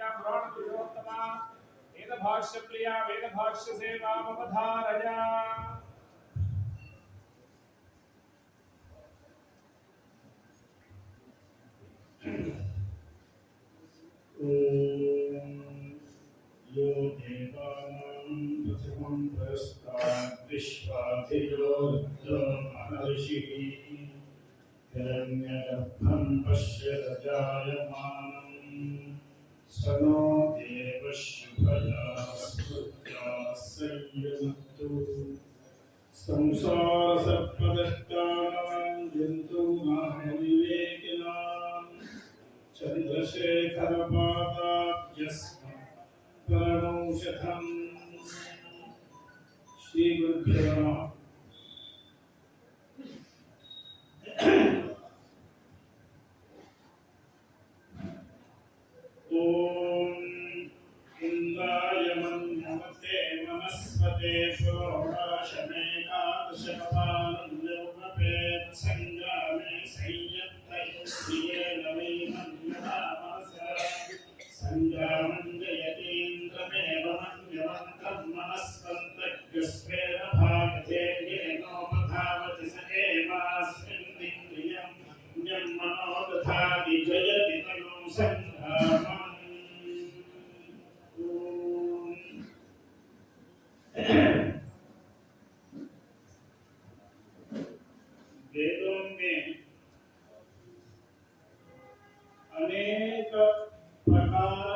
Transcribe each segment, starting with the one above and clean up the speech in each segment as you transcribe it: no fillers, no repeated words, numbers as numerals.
प्रिया पुराण पुरुषोत्तमा वेद भाष्य प्रिया वेद भाष्य सेवा अवधारया यो देवानां प्रथमं पुरस्तात् विश्वाधियो रुद्रो महर्षिः हिरण्यगर्भं पश्यत जायमानं स नो देवः शुभया स्मृत्या संयुक्तो संसारसर्पदष्टानां जन्तूनां चन्द्रशेखरपादाब्जस्मरणौषधम् श्रीगुरुभ्यो नमः। ओम इंद्राय मन्मते मनस्पते पुरोडाशमेकादशकपालन्योपपेत संग्रामे संयत्तयुष्येन वै मन्यतामसः संग्रामं जयतीन्द्रमेव मन्यवन्तं मनस्पन्तज्ञस्वेन भागते येनोपधावति स एवास्मिन्निन्द्रियं यं मनो दधाति जयति तनु संग्रामम्। वेदों में अनेक प्रकार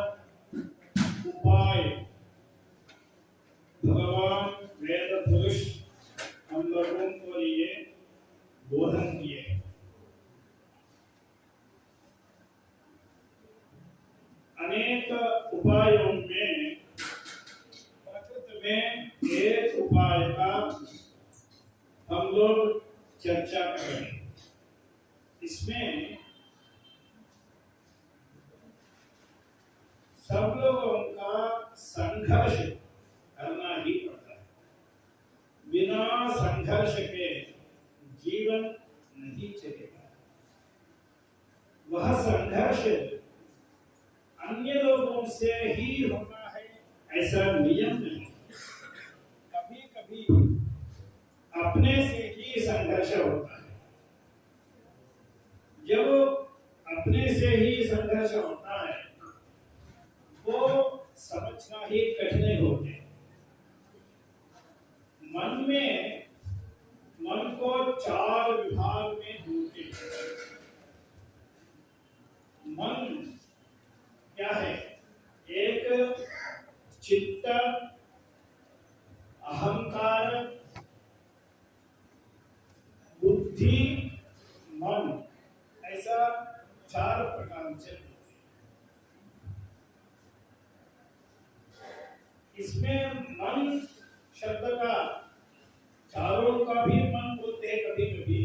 उपाय भगवान वेद पुरुष हम लोगों को लिए बोधन किए। अनेक उपायों में प्रकृति में एक उपाय का हम लोग चर्चा करें। इसमें सब लोगों का संघर्ष करना ही पड़ता है। बिना संघर्ष के जीवन नहीं चलेगा। वह संघर्ष अन्य लोगों से ही होना है ऐसा नियम नहीं। कभी कभी अपने से ही संघर्ष होता है। जब अपने से ही संघर्ष होता है वो समझना ही कठिन होते। मन को चार विभाग में टूटे। मन क्या है? एक चित्त, अहंकार, बुद्धि, मन, ऐसा चार प्रकार से। इसमें मन शब्द का चारों का भी मन बोलते हैं कभी कभी।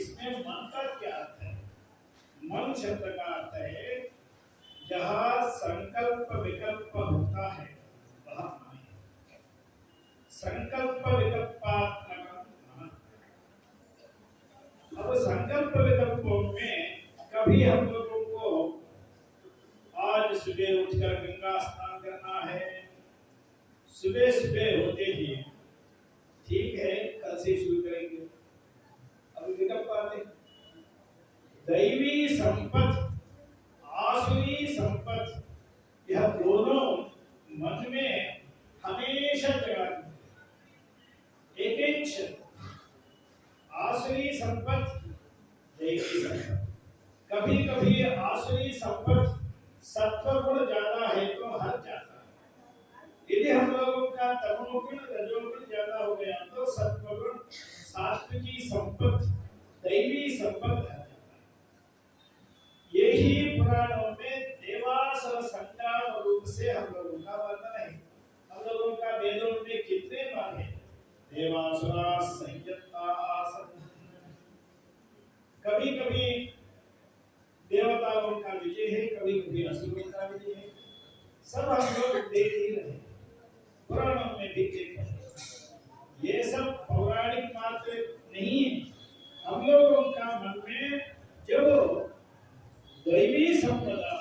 इसमें मन का क्या अर्थ है? मन शब्द का अर्थ है जहाँ संकल्प विकल्प होता है वह मन है। संकल्प विकल्पात्मक। अब संकल्प विकल्पों में कभी हम लोगों को आज सुबह उठकर गंगा स्नान करना है। सुबह सुबह होते ही ठीक है कल से शुरू करेंगे। अब विकल्प आते दैवी संपत्ति आसुरी संपत्ति, यह दोनों मन में हमेशा जगह एक क्षण। आसुरी संपत्ति दैवी संपत्ति। कभी कभी आसुरी संपत्ति सत्व गुण ज्यादा है तो हर जाता है। यदि हम लोगों का तमोगुण रजोगुण ज्यादा हो गया तो सत्वगुण सात्विकी संपत्ति दैवी संपत्ति है। यही पुराणों में देवासुर संग्राम रूप से हम लोगों का वर्णन है। हम लोगों का वेदों में कितने बार है देवासुरा संयत्ता आसन। कभी कभी देवताओं का विजय है, कभी कभी असुरों का विजय है। सब हम लोग देख ही रहे, पुराणों में भी देख रहे। ये सब पौराणिक बात नहीं है। हम लोगों का मन में जो दैवी संपदा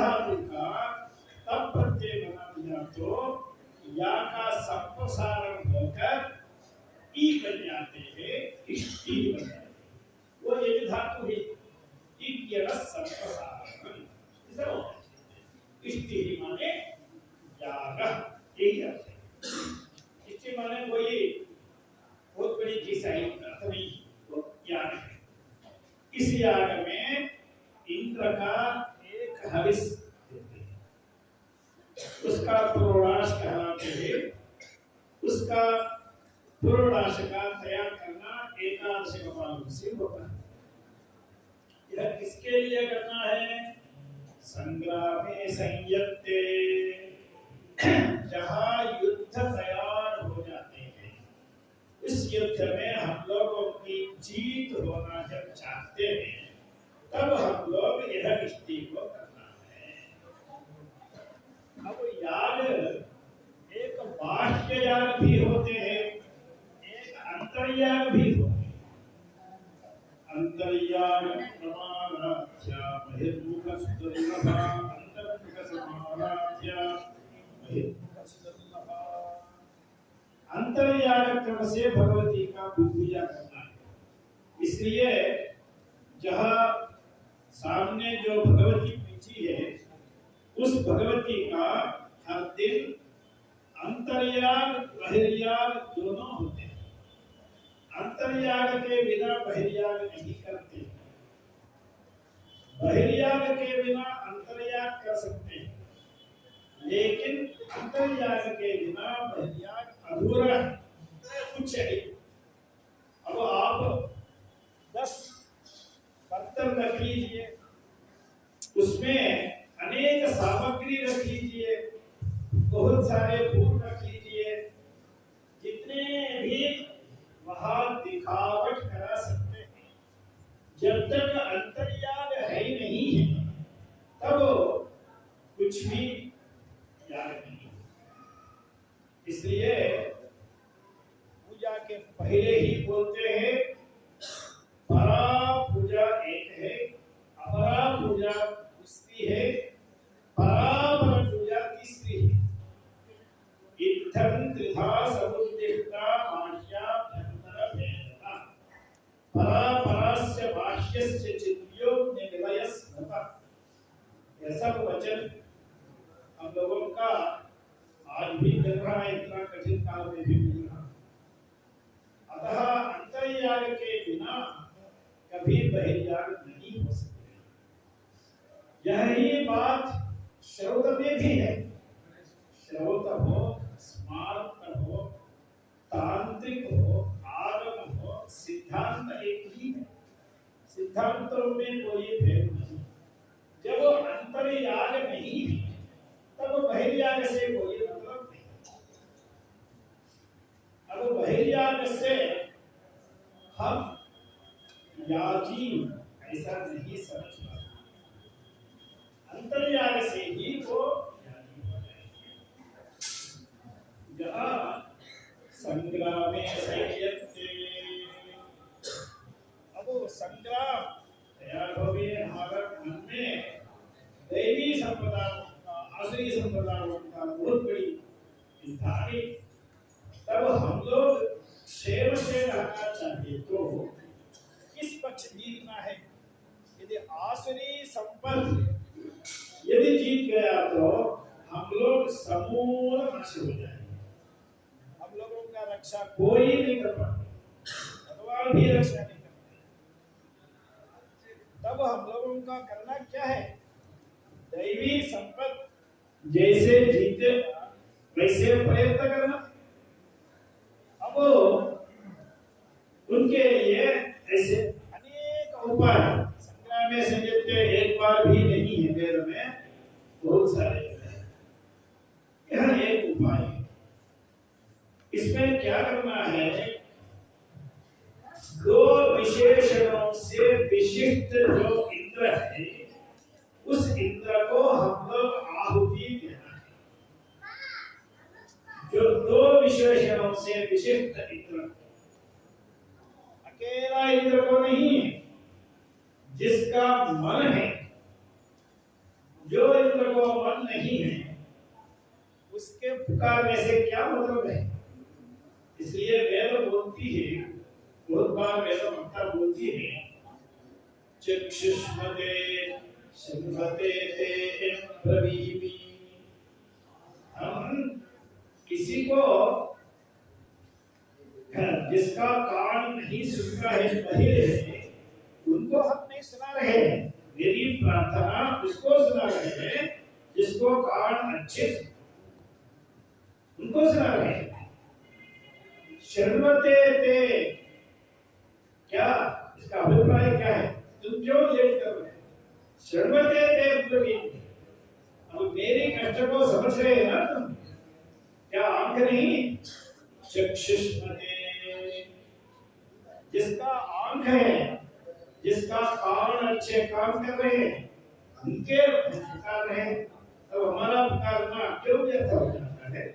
धातु का तब प्रत्यय बना दिया तो या का संप्रसारण होकर ई बन जाते हैं, इष्टि बन जाते हैं। वो एक धातु है, इज्ञर संप्रसारण इसे होता है। इष्टि माने याग, यही अर्थ है। इष्टि माने कोई बहुत बड़ी चीज है, अर्थ नहीं, वो याग है। इस याग में इंद्र का एक हविष देते हैं, उसका पूर्णाश कहलाते हैं। उसका पूर्णाश का तैयार करना एकादशी कपाल से होता है। यह किसके लिए करना है? संग्रामे संयत्ते, जहां युद्ध तैयार हो जाते हैं, इस युद्ध में हम लोगों की जीत होना जब चाहते हैं, तब हम लोग यह इष्टि को करना है। अब याग एक बाह्य याग भी होते हैं, एक अंतर्याग भी होते हैं। अंतर्याग प्रमाणाध्या बहिर्मुख सुदुर्लभा, अंतर्मुख समानाध्या बहिर्मुख सुदुर्लभा। अंतर्याग क्रम से भगवती का पूजा करना है। इसलिए जहाँ सामने जो भगवती बैठी है, उस भगवती का हर दिन अंतर्याग बहिर्याग दोनों होते हैं। अंतर्याग के बिना बहिर्याग नहीं करते, बहिर्याग के बिना अंतर्याग कर सकते हैं, लेकिन अंतर्याग के बिना बहिर्याग अधूरा है, कुछ है। अब आप 10 बर्तन रख लीजिए, उसमें अनेक सामग्री रख लीजिए, बहुत सारे फूल रख लीजिए, जितने भी वहां दिखावट करा सकते हैं, जब तक अंतर्याग है ही नहीं है, तब कुछ भी याग नहीं। इसलिए पूजा के पहले ही बोलते हैं, परा पूजा एक है, अपरा पूजा दूसरी है, परापर पूजा तीसरी है। इत्थं त्रिधा समुद्दिष्टा भाष्याभ्यन्तर भेदः, परापरस्य भाष्यस्य चित्यो निलयस्मृतः। ऐसा वचन हम लोगों का आज भी मिल रहा है, इतना कठिन काल में भी मिल रहा है। अतः अंतर्याग के बिना कभी बहिर्याग नहीं हो सकते। यही बात श्रौत में भी है। श्रौत हो, स्मार्त हो, तांत्रिक हो, आगम हो, सिद्धांत एक ही है। सिद्धांतों में कोई भेद नहीं। जब अंतर्याग नहीं है, तब बहिर्याग से कोई मतलब नहीं। अब बहिर्याग से हम याजी ऐसा नहीं समझना, अंतर्याग से ही वो याजी हो जाएंगे। जहाँ संग्रामे संयत्ते, अब संग्राम तैयार हो गए हमारे मन में, दैवी संपदा आसुरी संप्रदायों का बहुत बड़ी चिंता है। तब हम लोग क्षेम से रहना चाहिए तो किस पक्ष जीतना है? यदि आसुरी संपद यदि जीत गया तो हम लोग समूल नष्ट हो जाएंगे। हम लोगों का रक्षा कोई नहीं कर पाता, भगवान भी रक्षा नहीं करते। तब हम लोगों का करना क्या है? दैवी संपद जैसे जीते वैसे प्रयत्न करना। अब उनके लिए ऐसे अनेक उपाय संग्राम में संयत्ते एक बार भी नहीं है, वेद में बहुत सारे हैं। यह एक उपाय है। इसमें क्या करना है? दो विशेषणों से विशिष्ट जो इंद्र है, उस इंद्र को हम लोग आहुति देना है। जो दो विशेषणों से विशिष्ट इंद्र, अकेला इंद्र को नहीं है, जिसका मन है, जो इंद्र वो मन नहीं है, उसके पुकारने से क्या मतलब है? इसलिए वेद बोलती है, बहुत बार वेद माता बोलती है, चक्षुष्मते शृण्वते ते ब्रवीमि। हम किसी को जिसका कान नहीं सुनता है, बहिर है, उनको हम नहीं सुना रहे हैं। मेरी प्रार्थना उसको सुना रहे हैं जिसको कान अच्छे उनको सुना रहे हैं। शर्मते थे, क्या इसका अभिप्राय क्या है? तुम क्यों लेट कर रहे हैं? शर्मते थे, अब मेरी कष्ट को समझ रहे हैं ना तुम? क्या आंख नहीं? चक्षुष्मते, जिसका आंख है, जिसका कान अच्छे काम कर रहे हैं, उनके पुकार रहे, तो हमारा पुकारना क्यों व्यर्थ हो जाता है?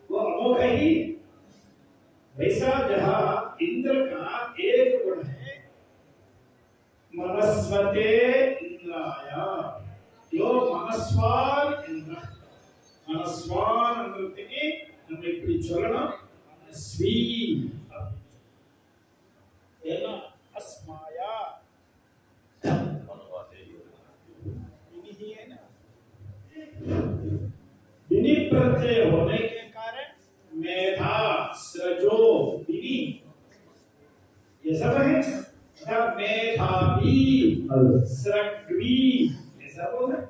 वो अमोघ ही। वैसा जहाँ इंद्र का एक गुण है, मनस्वते इंद्राया, यो मनस्वान इंद्र, मनस्वान अंद्रतिकी நம்ம இப்படி சொல்லணும், ஸ்வீ ஏன்னா अस्माया इन्हीं ही है ना। विनि प्रत्यय होने के कारण मेधा सृजो विनि, ये सब है। तब मेधावी सृग्वी, ऐसा बोल रहे,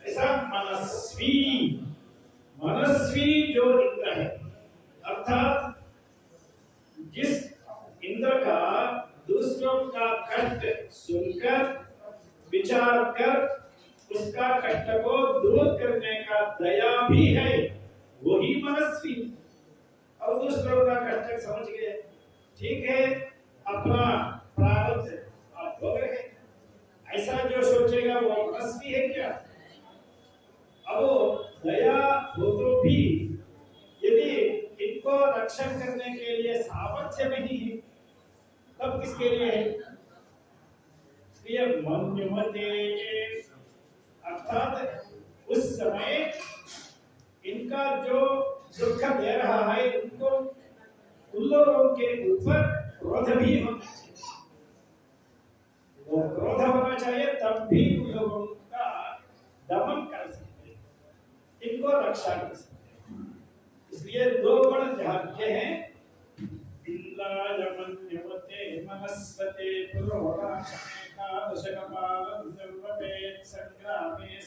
ऐसा मनस्वी, मनस्वी जो इंद्र है, अर्थात जिस इंद्र का दूसरों का कष्ट सुनकर विचार कर उसका कष्ट को दूर करने का दया भी है, वही मनस्वी। और दूसरों का कष्ट समझ गए, ठीक है, अपना प्रारब्ध आप भोग रहे, ऐसा जो सोचेगा वो मनस्वी है क्या? अब दया हो तो भी यदि इनको रक्षण करने के लिए सामर्थ्य नहीं है, तब किसके लिए है? इसलिए मन्युमते, अर्थात उस समय इनका जो दुख दे रहा है, उनको उन लोगों के ऊपर क्रोध भी होना चाहिए। वो क्रोध होना चाहिए, तब भी उन लोगों का दमन कर सकते, इनको रक्षा कर सकते। इसलिए दो गुण ध्यान के हैं, इंद्रायमन्युमते मनस्वते पुरोराशमेका दशकपालं निर्वपेत् संग्रामे